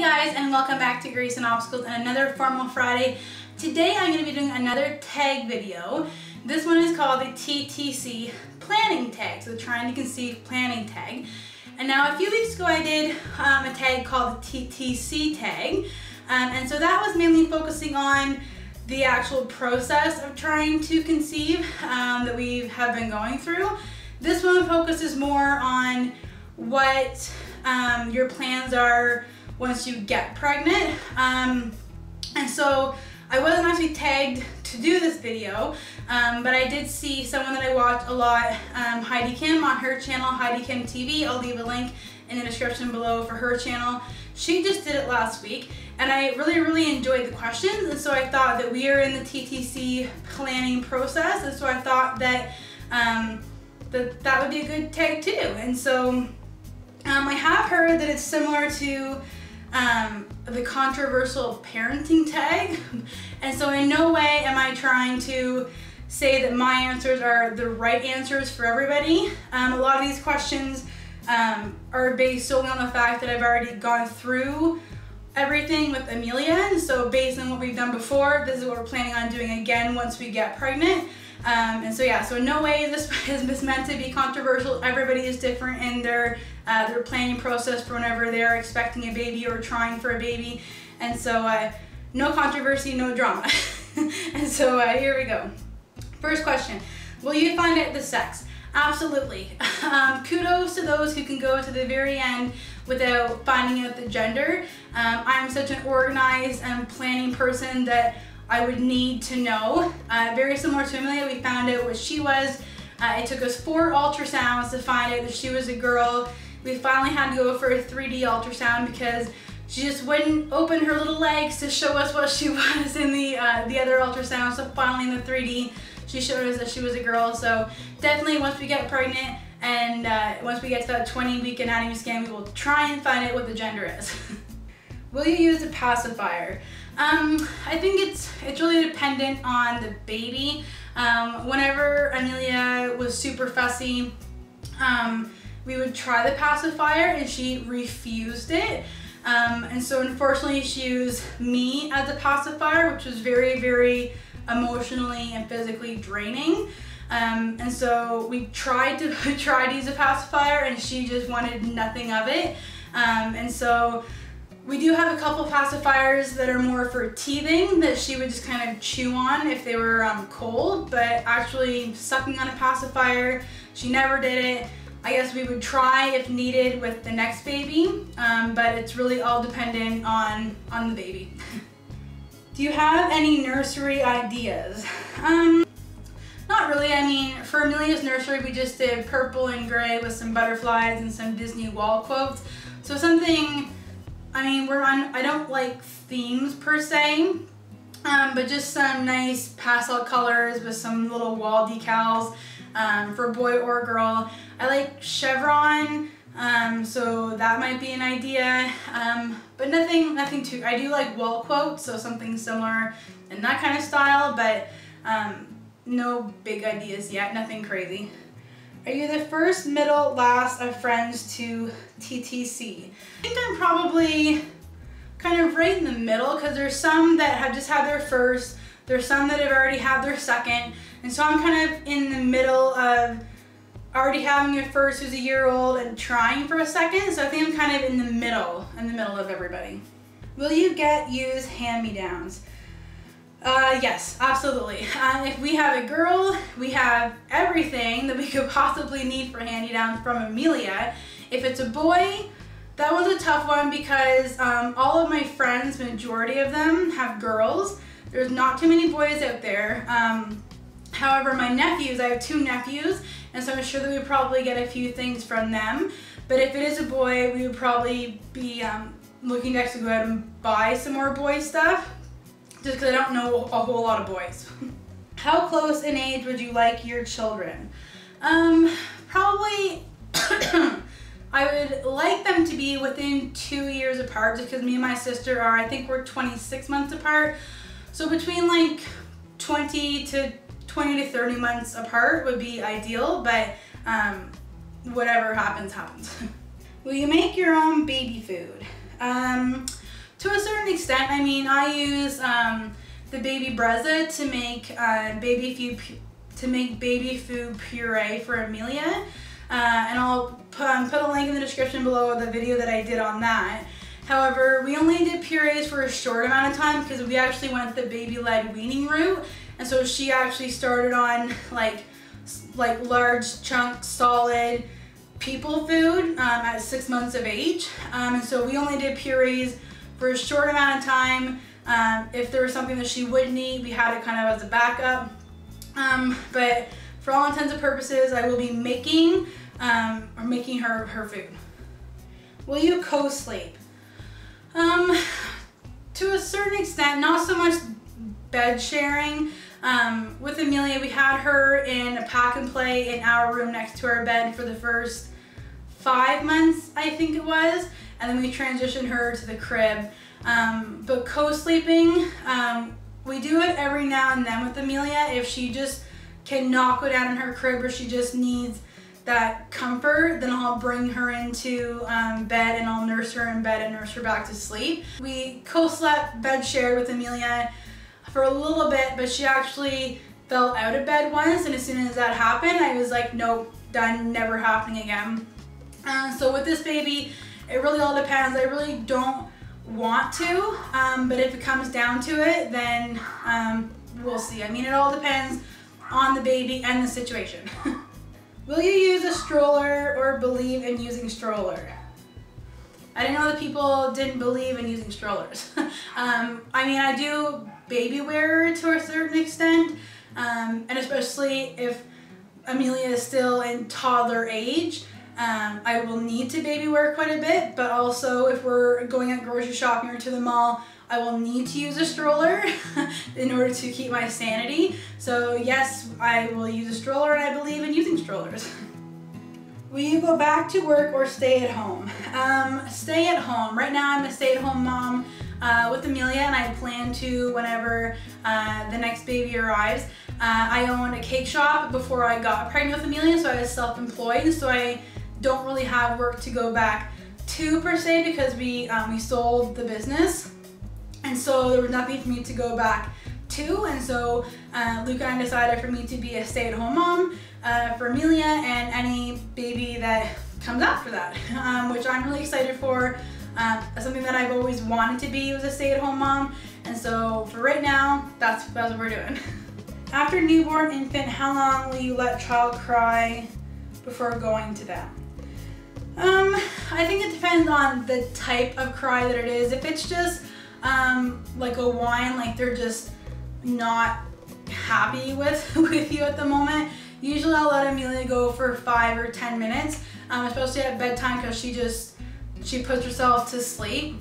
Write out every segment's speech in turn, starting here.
guys, and welcome back to Grace and Obstacles and another Formal Friday. Today I'm going to be doing another tag video. This one is called the TTC Planning Tag, so the Trying to Conceive Planning Tag. And now a few weeks ago I did a tag called the TTC Tag, and so that was mainly focusing on the actual process of trying to conceive that we have been going through. This one focuses more on what your plans are once you get pregnant. And so I wasn't actually tagged to do this video, but I did see someone that I watch a lot, Heidi Kim, on her channel, Heidi Kim TV. I'll leave a link in the description below for her channel. She just did it last week, and I really enjoyed the questions, and so I thought that we are in the TTC planning process, and so I thought that that would be a good tag to do. And so I have heard that it's similar to the controversial parenting tag, and so in no way am I trying to say that my answers are the right answers for everybody. A lot of these questions are based solely on the fact that I've already gone through everything with Amelia, and so based on what we've done before, this is what we're planning on doing again once we get pregnant. And so yeah, so in no way is this meant to be controversial. Everybody is different in their planning process for whenever they're expecting a baby or trying for a baby, and so no controversy, no drama. And so here we go. First question: will you find out the sex? Absolutely. Kudos to those who can go to the very end without finding out the gender. I'm such an organized and planning person that I would need to know. Very similar to Amelia, we found out what she was. It took us 4 ultrasounds to find out that she was a girl. We finally had to go for a 3D ultrasound because she just wouldn't open her little legs to show us what she was in the other ultrasound. So finally in the 3D, she showed us that she was a girl. So definitely once we get pregnant and once we get to that 20-week anatomy scan, we will try and find out what the gender is. Will you use a pacifier? I think it's really dependent on the baby. Whenever Amelia was super fussy, we would try the pacifier and she refused it. And so unfortunately she used me as a pacifier, which was very emotionally and physically draining. And so we tried to use a pacifier and she just wanted nothing of it. And so we do have a couple pacifiers that are more for teething that she would just kind of chew on if they were cold, but actually sucking on a pacifier, she never did it. I guess we would try if needed with the next baby, but it's really all dependent on the baby. Do you have any nursery ideas? Not really. I mean, for Amelia's nursery, we just did purple and gray with some butterflies and some Disney wall quotes. So something, I mean, I don't like themes per se, but just some nice pastel colors with some little wall decals for boy or girl. I like chevron, so that might be an idea, but nothing too. I do like wall quotes, so something similar in that kind of style, but no big ideas yet, nothing crazy. Are you the first, middle, last of friends to TTC? I think I'm probably kind of right in the middle, because there's some that have just had their first, there's some that have already had their second, and so I'm kind of in the middle of already having a first who's a year old and trying for a second, so I think I'm kind of in the middle of everybody. Will you use hand-me-downs? Yes, absolutely. If we have a girl, we have everything that we could possibly need for hand-me-downs from Amelia. If it's a boy, that was a tough one because all of my friends, majority of them, have girls. There's not too many boys out there. However, my nephews, I have 2 nephews, and so I'm sure that we would probably get a few things from them. But if it is a boy, we would probably be looking to actually go out and buy some more boy stuff, just because I don't know a whole lot of boys. How close in age would you like your children? Probably, I would like them to be within 2 years apart, just because me and my sister are, I think we're 26 months apart. So between like 20 to 30 months apart would be ideal, but whatever happens, happens. Will you make your own baby food? extent. I mean, I use the baby Brezza to make baby food puree for Amelia, and I'll put a link in the description below of the video that I did on that. However, we only did purees for a short amount of time because we actually went the baby-led weaning route, and so she actually started on like large chunk solid people food at 6 months of age, and so we only did purees for a short amount of time. If there was something that she wouldn't eat, we had it kind of as a backup. But for all intents and purposes, I will be making her food. Will you co-sleep? To a certain extent, not so much bed sharing. With Amelia, we had her in a pack and play in our room next to our bed for the first 5 months, I think it was, and then we transitioned her to the crib. But co-sleeping, we do it every now and then with Amelia. If she just cannot go down in her crib or she just needs that comfort, then I'll bring her into bed and I'll nurse her in bed and nurse her back to sleep. We co-slept, bed shared with Amelia for a little bit, but she actually fell out of bed once, and as soon as that happened, I was like, nope, done, never happening again. So with this baby, it really all depends. I really don't want to, but if it comes down to it, then we'll see. I mean, it all depends on the baby and the situation. Will you use a stroller or believe in using stroller? I didn't know that people didn't believe in using strollers. I mean, I do baby wear to a certain extent, and especially if Amelia is still in toddler age, I will need to baby wear quite a bit, but also if we're going out grocery shopping or to the mall, I will need to use a stroller in order to keep my sanity. So yes, I will use a stroller, and I believe in using strollers. Will you go back to work or stay at home? Stay at home. Right now I'm a stay-at-home mom with Amelia, and I plan to whenever the next baby arrives. I owned a cake shop before I got pregnant with Amelia, so I was self-employed, so I don't really have work to go back to per se because we sold the business, and so there was nothing for me to go back to, and so Luke and I decided for me to be a stay-at-home mom for Amelia and any baby that comes after that, which I'm really excited for. Something that I've always wanted to be was a stay-at-home mom, and so for right now, that's what we're doing. After newborn infant, how long will you let child cry before going to them? I think it depends on the type of cry that it is. If it's just like a whine, like they're just not happy with you at the moment, usually I'll let Amelia go for 5 or 10 minutes, especially at bedtime, because she puts herself to sleep.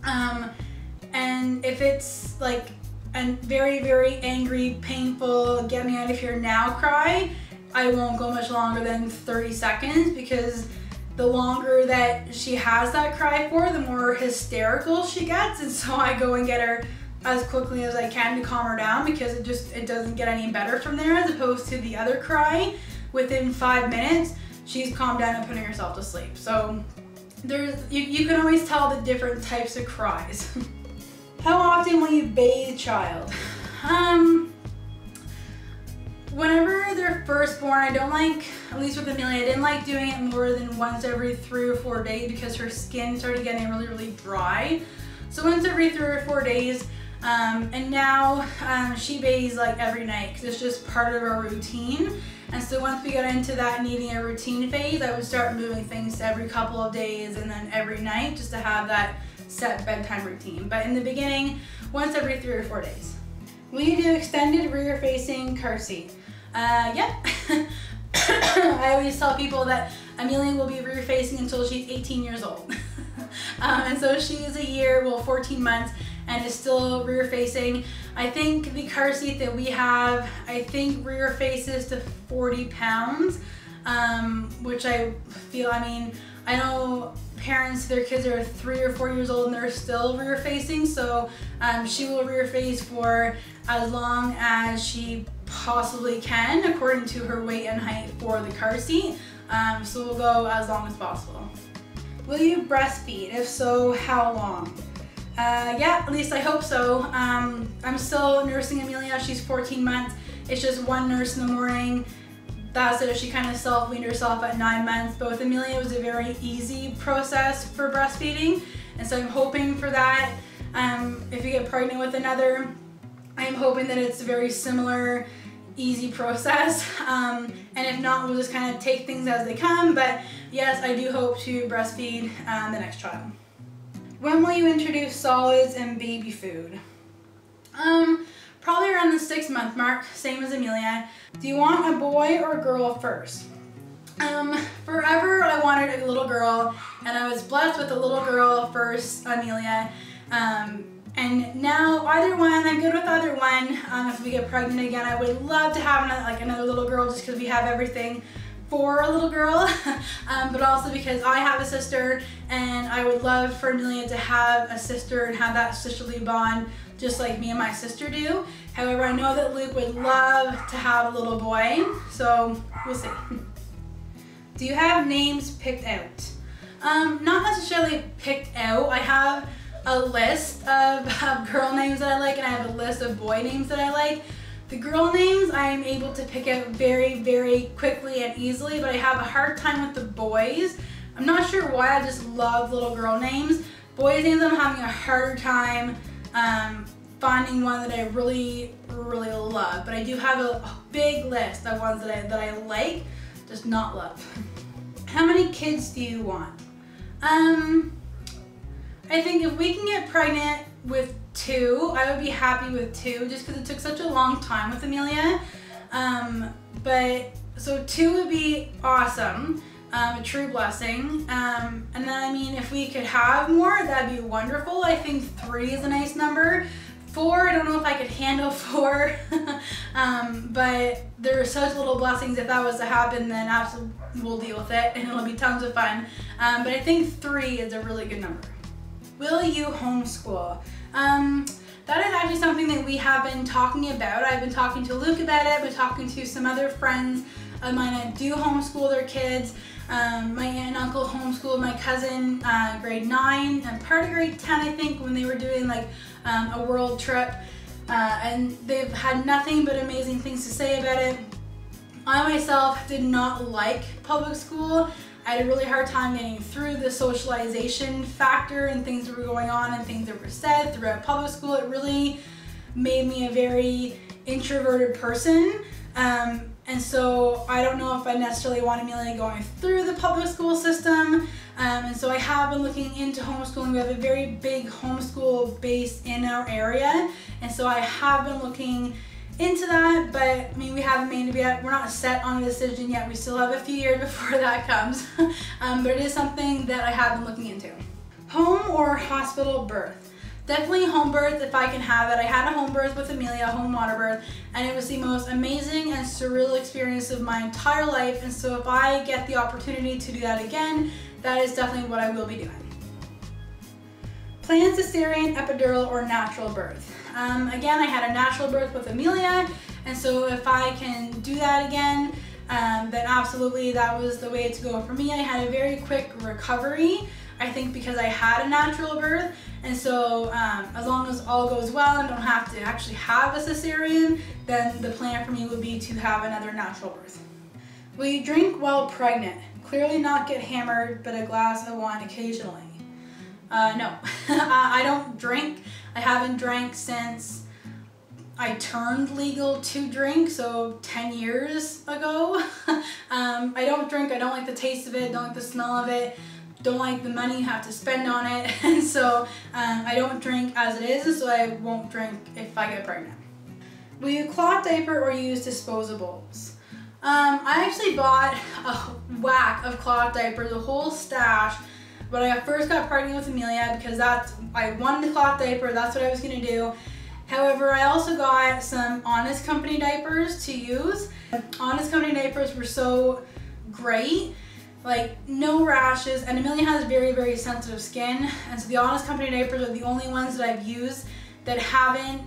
And if it's like a very, very angry, painful, get me out of here now cry, I won't go much longer than 30 seconds, because the longer that she has that cry for, the more hysterical she gets, and so I go and get her as quickly as I can to calm her down, because it doesn't get any better from there, as opposed to the other cry. Within 5 minutes, she's calmed down and putting herself to sleep. So you can always tell the different types of cries. How often will you bathe child? Whenever they're first born, I don't like, at least with Amelia, I didn't like doing it more than once every 3 or 4 days because her skin started getting really, really dry. So once every 3 or 4 days, and now she bathes like every night because it's just part of our routine. And so once we got into that needing a routine phase, I would start moving things to every couple of days and then every night, just to have that set bedtime routine. But in the beginning, once every 3 or 4 days. Will you do extended rear-facing car seat? Yep. I always tell people that Amelia will be rear-facing until she's 18 years old. And so she is a year, well, 14 months, and is still rear-facing. I think the car seat that we have, I think rear faces to 40 pounds, which I feel, I mean, I know parents, their kids are 3 or 4 years old and they're still rear facing, so she will rear face for as long as she possibly can, according to her weight and height for the car seat. So we'll go as long as possible. Will you breastfeed? If so, how long? Yeah, at least I hope so. I'm still nursing Amelia. She's 14 months. It's just one nurse in the morning. That's it. She kind of self-weaned herself at 9 months. But with Amelia, it was a very easy process for breastfeeding. And so I'm hoping for that. If you get pregnant with another, I'm hoping that it's a very similar, easy process. And if not, we'll just kind of take things as they come. But yes, I do hope to breastfeed the next child. When will you introduce solids and baby food? Probably around the 6-month mark, same as Amelia. Do you want a boy or a girl first? Forever I wanted a little girl, and I was blessed with a little girl first, Amelia. And now either one, I'm good with either one. If we get pregnant again, I would love to have another little girl just because we have everything for a little girl, but also because I have a sister and I would love for Amelia to have a sister and have that sisterly bond just like me and my sister do. However, I know that Luke would love to have a little boy, so we'll see. Do you have names picked out? Not necessarily picked out. I have a list of girl names that I like, and I have a list of boy names that I like. The girl names I am able to pick out very, very quickly and easily, but I have a hard time with the boys. I'm not sure why, I just love little girl names. Boys names I'm having a harder time finding one that I really, really love. But I do have a big list of ones that I like, just not love. How many kids do you want? I think if we can get pregnant with 2, I would be happy with 2 just because it took such a long time with Amelia. So 2 would be awesome, a true blessing. And then I mean, if we could have more, that'd be wonderful. I think 3 is a nice number. 4, I don't know if I could handle 4, but there are such little blessings. If that was to happen, then absolutely we'll deal with it and it'll be tons of fun. But I think 3 is a really good number. Will you homeschool? That is actually something that we have been talking about. I've been talking to Luke about it. I've been talking to some other friends of mine that do homeschool their kids. My aunt and uncle homeschooled my cousin grade 9 and part of grade 10, I think, when they were doing like a world trip. And they've had nothing but amazing things to say about it. I myself did not like public school. I had a really hard time getting through the socialization factor and things that were going on and things that were said throughout public school. It really made me a very introverted person. And so I don't know if I necessarily want Amelia going through the public school system. And so I have been looking into homeschooling. We have a very big homeschool base in our area. And so I have been looking into that, but I mean, we haven't made it yet. We're not set on a decision yet. We still have a few years before that comes. But it is something that I have been looking into. Home or hospital birth? Definitely home birth if I can have it. I had a home birth with Amelia, a home water birth, and it was the most amazing and surreal experience of my entire life. And so if I get the opportunity to do that again, that is definitely what I will be doing. Planned cesarean, epidural, or natural birth? Again, I had a natural birth with Amelia, and so if I can do that again, then absolutely that was the way to go for me. I had a very quick recovery, I think, because I had a natural birth, and so as long as all goes well and don't have to actually have a cesarean, then the plan for me would be to have another natural birth. Will you drink while pregnant? Clearly not get hammered, but a glass of wine occasionally. No, I don't drink. I haven't drank since I turned legal to drink, so 10 years ago. I don't drink. I don't like the taste of it, don't like the smell of it, don't like the money you have to spend on it, and so I don't drink as it is, so I won't drink if I get pregnant. Will you cloth diaper or use disposables? I actually bought a whack of cloth diapers, a whole stash, when I first got pregnant with Amelia, because I wanted a cloth diaper, that's what I was going to do. However, I also got some Honest Company diapers to use. Honest Company diapers were so great, like no rashes, and Amelia has very, very sensitive skin, and so the Honest Company diapers are the only ones that I've used that haven't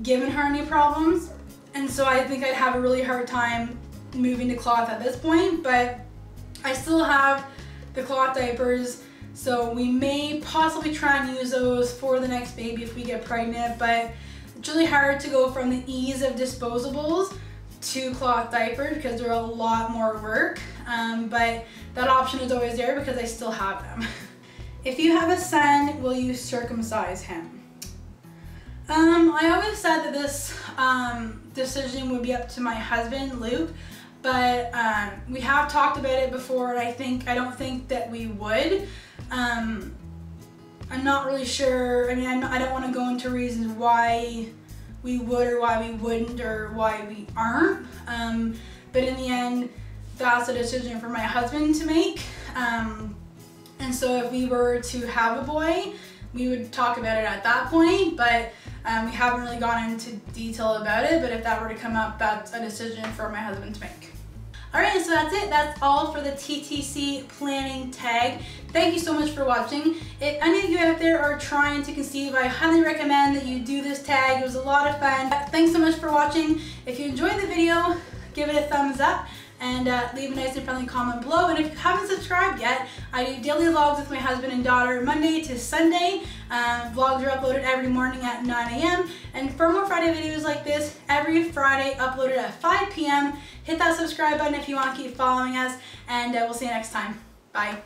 given her any problems. And so I think I'd have a really hard time moving to cloth at this point, but I still have the cloth diapers So we may possibly try and use those for the next baby if we get pregnant, but it's really hard to go from the ease of disposables to cloth diapers because they're a lot more work, but that option is always there because I still have them. If you have a son, will you circumcise him? I always said that this decision would be up to my husband, Luke, but we have talked about it before, and I don't think that we would. I'm not really sure. I mean, I don't want to go into reasons why we would or why we wouldn't or why we aren't, but in the end, that's a decision for my husband to make. And so if we were to have a boy, we would talk about it at that point, but we haven't really gone into detail about it. But if that were to come up, that's a decision for my husband to make. All right, so that's it. That's all for the TTC planning tag. Thank you so much for watching. If any of you out there are trying to conceive, I highly recommend that you do this tag. It was a lot of fun. Thanks so much for watching. If you enjoyed the video, give it a thumbs up and leave a nice and friendly comment below. And if you haven't subscribed yet, I do daily vlogs with my husband and daughter Monday to Sunday. Vlogs are uploaded every morning at 9 a.m. And for more Friday videos like this, every Friday uploaded at 5 p.m. Hit that subscribe button if you want to keep following us, and we'll see you next time. Bye.